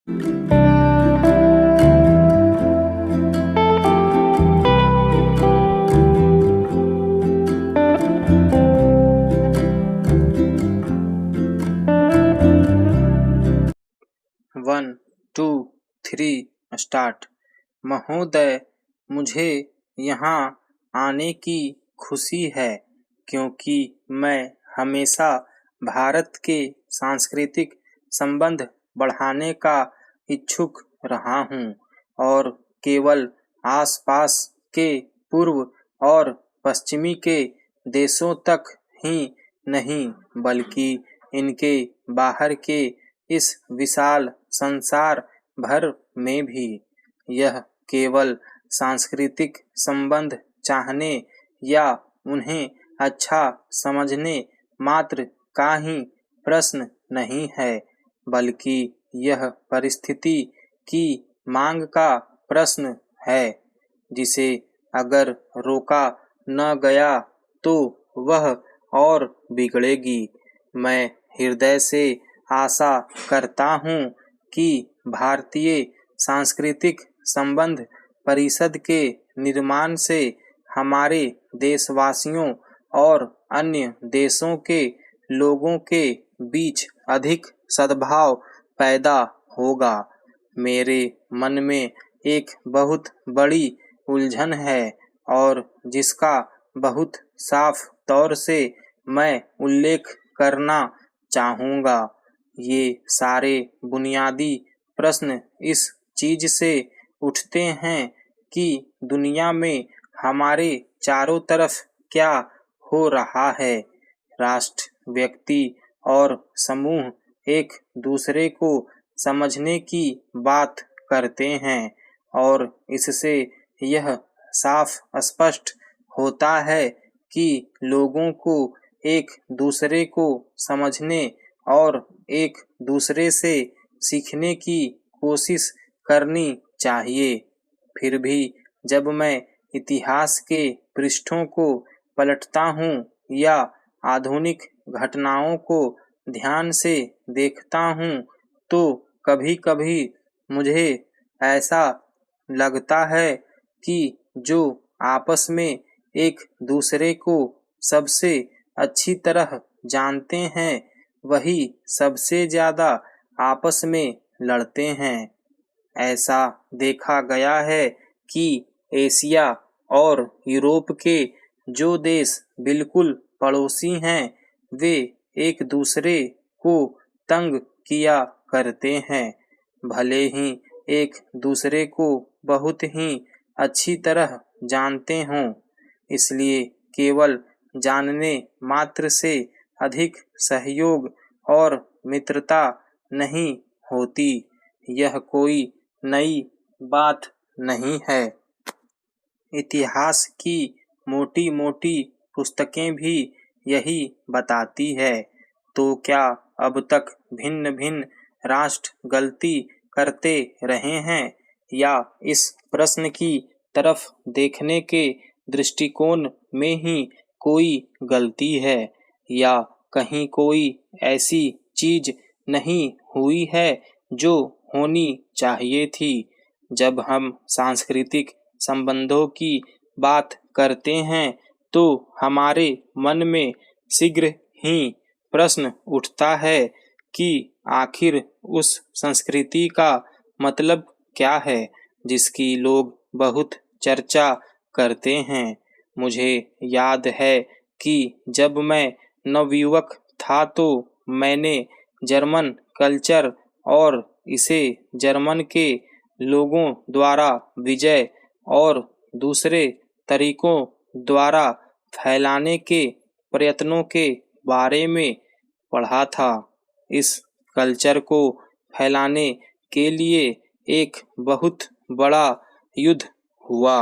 1, 2, 3 start. महोदय, मुझे यहाँ आने की खुशी है क्योंकि मैं हमेशा भारत के सांस्कृतिक संबंध बढ़ाने का इच्छुक रहा हूँ और केवल आसपास के पूर्व और पश्चिमी के देशों तक ही नहीं बल्कि इनके बाहर के इस विशाल संसार भर में भी। यह केवल सांस्कृतिक संबंध चाहने या उन्हें अच्छा समझने मात्र का ही प्रश्न नहीं है, बल्कि यह परिस्थिति की मांग का प्रश्न है, जिसे अगर रोका न गया तो वह और बिगड़ेगी। मैं हृदय से आशा करता हूँ कि भारतीय सांस्कृतिक संबंध परिषद के निर्माण से हमारे देशवासियों और अन्य देशों के लोगों के बीच अधिक सद्भाव पैदा होगा। मेरे मन में एक बहुत बड़ी उलझन है और जिसका बहुत साफ तौर से मैं उल्लेख करना चाहूँगा। ये सारे बुनियादी प्रश्न इस चीज से उठते हैं कि दुनिया में हमारे चारों तरफ क्या हो रहा है। राष्ट्र, व्यक्ति और समूह एक दूसरे को समझने की बात करते हैं और इससे यह साफ स्पष्ट होता है कि लोगों को एक दूसरे को समझने और एक दूसरे से सीखने की कोशिश करनी चाहिए। फिर भी जब मैं इतिहास के पृष्ठों को पलटता हूँ या आधुनिक घटनाओं को ध्यान से देखता हूँ तो कभी-कभी मुझे ऐसा लगता है कि जो आपस में एक दूसरे को सबसे अच्छी तरह जानते हैं वही सबसे ज्यादा आपस में लड़ते हैं। ऐसा देखा गया है कि एशिया और यूरोप के जो देश बिल्कुल पड़ोसी हैं वे एक दूसरे को तंग किया करते हैं, भले ही एक दूसरे को बहुत ही अच्छी तरह जानते हों। इसलिए केवल जानने मात्र से अधिक सहयोग और मित्रता नहीं होती। यह कोई नई बात नहीं है। इतिहास की मोटी-मोटी पुस्तकें भी यही बताती है। तो क्या अब तक भिन्न-भिन्न राष्ट्र गलती करते रहे हैं या इस प्रश्न की तरफ देखने के दृष्टिकोण में ही कोई गलती है या कहीं कोई ऐसी चीज नहीं हुई है जो होनी चाहिए थी। जब हम सांस्कृतिक संबंधों की बात करते हैं तो हमारे मन में शीघ्र ही प्रश्न उठता है कि आखिर उस संस्कृति का मतलब क्या है जिसकी लोग बहुत चर्चा करते हैं। मुझे याद है कि जब मैं नवयुवक था तो मैंने जर्मन कल्चर और इसे जर्मन के लोगों द्वारा विजय और दूसरे तरीकों द्वारा फैलाने के प्रयत्नों के बारे में पढ़ा था। इस कल्चर को फैलाने के लिए एक बहुत बड़ा युद्ध हुआ।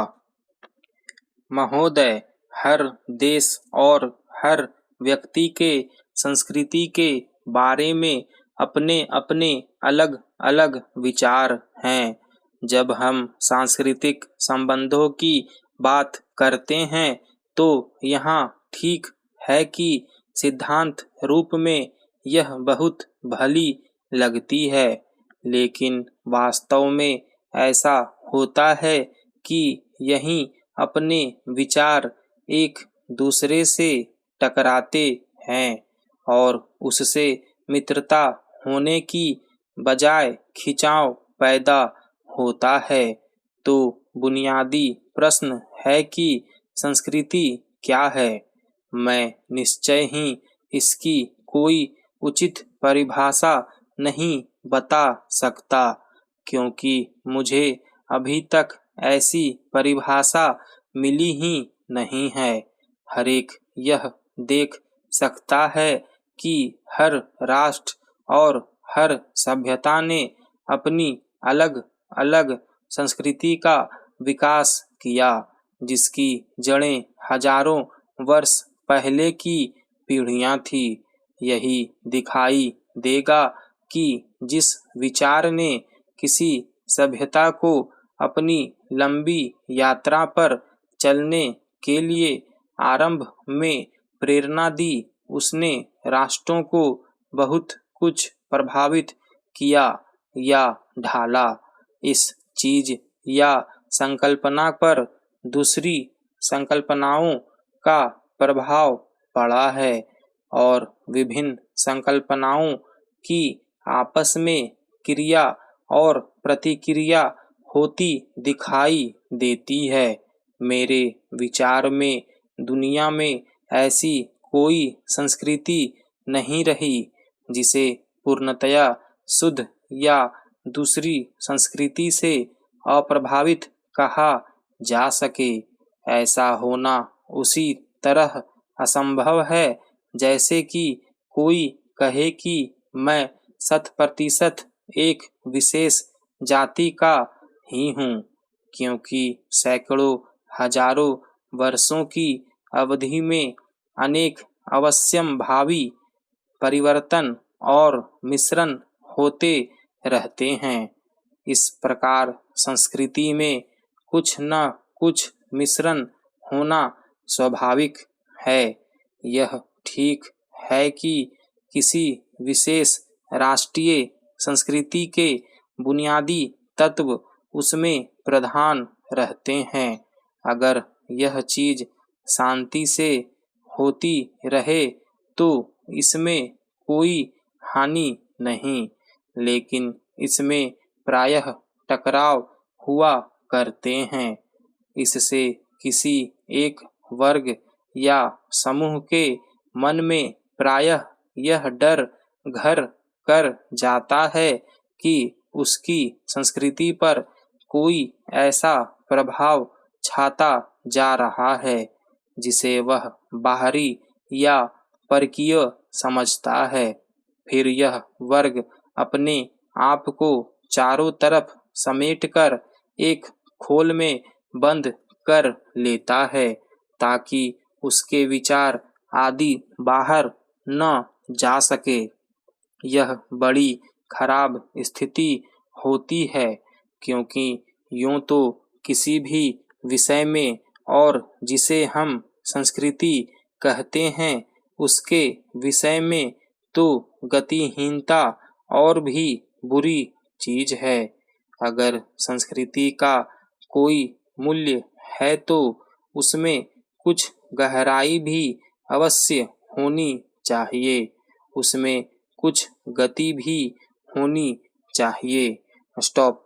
महोदय, हर देश और हर व्यक्ति के संस्कृति के बारे में अपने-अपने अलग-अलग विचार हैं। जब हम सांस्कृतिक संबंधों की बात करते हैं तो यहाँ ठीक है कि सिद्धांत रूप में यह बहुत भली लगती है, लेकिन वास्तव में ऐसा होता है कि यही अपने विचार एक दूसरे से टकराते हैं और उससे मित्रता होने की बजाय खिंचाव पैदा होता है। तो बुनियादी प्रश्न है कि संस्कृति क्या है? मैं निश्चय ही इसकी कोई उचित परिभाषा नहीं बता सकता, क्योंकि मुझे अभी तक ऐसी परिभाषा मिली ही नहीं है। हरेक यह देख सकता है कि हर राष्ट्र और हर सभ्यता ने अपनी अलग अलग संस्कृति का विकास किया, जिसकी जड़ें हजारों वर्ष पहले की पीढ़ियां थी। यही दिखाई देगा कि जिस विचार ने किसी सभ्यता को अपनी लंबी यात्रा पर चलने के लिए आरंभ में प्रेरणा दी, उसने राष्ट्रों को बहुत कुछ प्रभावित किया या ढाला। इस चीज या संकल्पना पर दूसरी संकल्पनाओं का प्रभाव पड़ा है और विभिन्न संकल्पनाओं की आपस में क्रिया और प्रतिक्रिया होती दिखाई देती है। मेरे विचार में दुनिया में ऐसी कोई संस्कृति नहीं रही जिसे पूर्णतया शुद्ध या दूसरी संस्कृति से अप्रभावित कहा जा सके। ऐसा होना उसी तरह असंभव है जैसे कि कोई कहे कि मैं 100% एक विशेष जाति का ही हूँ, क्योंकि सैकड़ों हजारों वर्षों की अवधि में अनेक अवश्यंभावी परिवर्तन और मिश्रण होते रहते हैं। इस प्रकार संस्कृति में कुछ न कुछ मिश्रण होना स्वाभाविक है। यह ठीक है कि किसी विशेष राष्ट्रीय संस्कृति के बुनियादी तत्व उसमें प्रधान रहते हैं। अगर यह चीज शांति से होती रहे तो इसमें कोई हानि नहीं, लेकिन इसमें प्रायः टकराव हुआ करते हैं। इससे किसी एक वर्ग या समूह के मन में प्रायः यह डर घर कर जाता है कि उसकी संस्कृति पर कोई ऐसा प्रभाव छाता जा रहा है जिसे वह बाहरी या परकीय समझता है। फिर यह वर्ग अपने आप को चारों तरफ समेटकर एक खोल में बंद कर लेता है ताकि उसके विचार आदि बाहर न जा सके। यह बड़ी खराब स्थिति होती है, क्योंकि यूं तो किसी भी विषय में और जिसे हम संस्कृति कहते हैं उसके विषय में तो गतिहीनता और भी बुरी चीज है। अगर संस्कृति का कोई मूल्य है तो उसमें कुछ गहराई भी अवश्य होनी चाहिए, उसमें कुछ गति भी होनी चाहिए। स्टॉप।